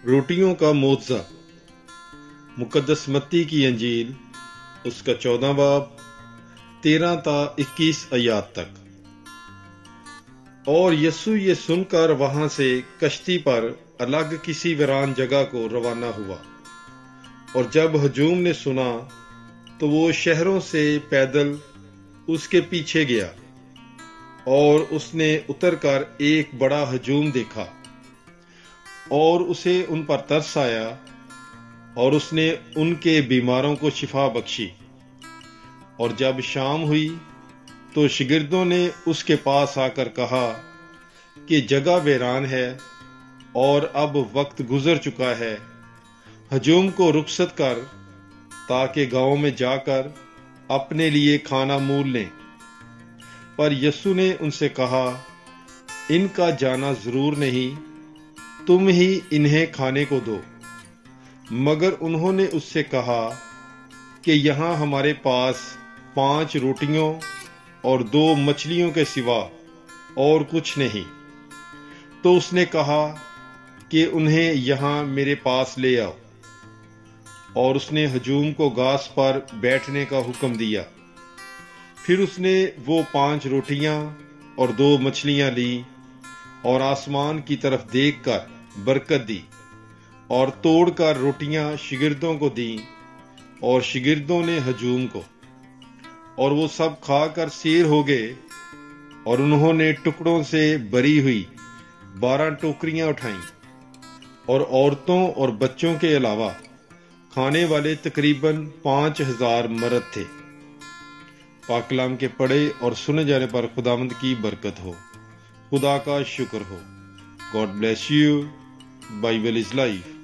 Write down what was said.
रोटियों का मुआवजा। मुकद्दस मत्ती की अंजील उसका 14 बाब 13 ता 21 आयात तक। और यीशु ये सुनकर वहां से कश्ती पर अलग किसी वीरान जगह को रवाना हुआ। और जब हजूम ने सुना तो वो शहरों से पैदल उसके पीछे गया, और उसने उतरकर एक बड़ा हजूम देखा और उसे उन पर तरस आया, और उसने उनके बीमारों को शिफा बख्शी। और जब शाम हुई तो शागिर्दों ने उसके पास आकर कहा कि जगह वीरान है और अब वक्त गुजर चुका है, हजूम को रुखसत कर ताकि गांव में जाकर अपने लिए खाना मूल लें। पर यीशु ने उनसे कहा, इनका जाना जरूर नहीं, तुम ही इन्हें खाने को दो। मगर उन्होंने उससे कहा कि यहाँ हमारे पास 5 रोटियों और 2 मछलियों के सिवा और कुछ नहीं। तो उसने कहा कि उन्हें यहाँ मेरे पास ले आओ। और उसने हजूम को घास पर बैठने का हुक्म दिया। फिर उसने वो 5 रोटियां और 2 मछलियां ली और आसमान की तरफ देखकर बरकत दी, और तोड़कर रोटियां शागिर्दों को दी, और शागिर्दों ने हजूम को। और वो सब खाकर सैर हो गए। और उन्होंने टुकड़ों से भरी हुई 12 टोकरियां उठाईं, और औरतों और बच्चों के अलावा खाने वाले तकरीबन 5000 मर्द थे। पाक कलाम के पढ़े और सुने जाने पर खुदावंद की बरकत हो, खुदा का शुक्र हो। God bless you. Bible is life.